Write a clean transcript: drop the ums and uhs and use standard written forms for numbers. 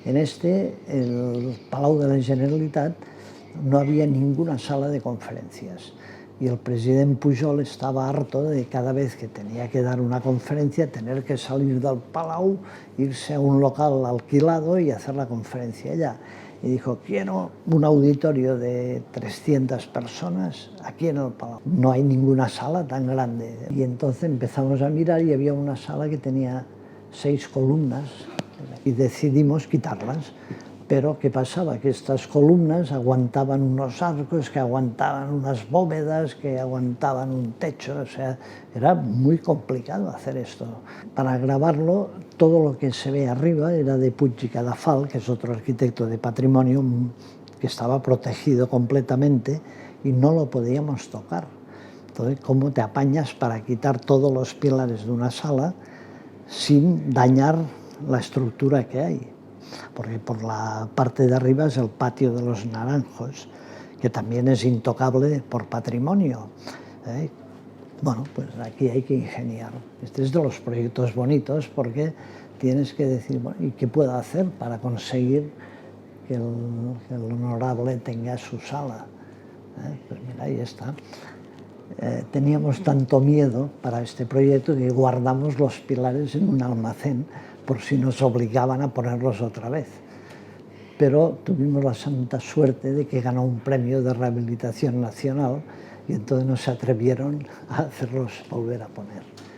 En el Palau de la Generalitat, no había ninguna sala de conferencias. Y el presidente Pujol estaba harto de cada vez que tenía que dar una conferencia tener que salir del Palau, irse a un local alquilado y hacer la conferencia allá. Y dijo, quiero un auditorio de 300 personas aquí en el Palau. No hay ninguna sala tan grande. Y entonces empezamos a mirar y había una sala que tenía 6 columnas y decidimos quitarlas. Pero ¿qué pasaba? Que estas columnas aguantaban unos arcos, que aguantaban unas bóvedas, que aguantaban un techo, o sea, era muy complicado hacer esto. Para grabarlo, todo lo que se ve arriba era de Puig i Cadafalch, que es otro arquitecto de patrimonio que estaba protegido completamente y no lo podíamos tocar. Entonces, ¿cómo te apañas para quitar todos los pilares de una sala sin dañar la estructura que hay? Porque por la parte de arriba es el patio de los Naranjos, que también es intocable por patrimonio. Bueno, pues aquí hay que ingeniar. Este es de los proyectos bonitos porque tienes que decir, bueno, ¿y qué puedo hacer para conseguir que el honorable tenga su sala? Pues mira, ahí está. Teníamos tanto miedo para este proyecto que guardamos los pilares en un almacén por si nos obligaban a ponerlos otra vez. Pero tuvimos la santa suerte de que ganó un premio de rehabilitación nacional y entonces no se atrevieron a hacerlos volver a poner.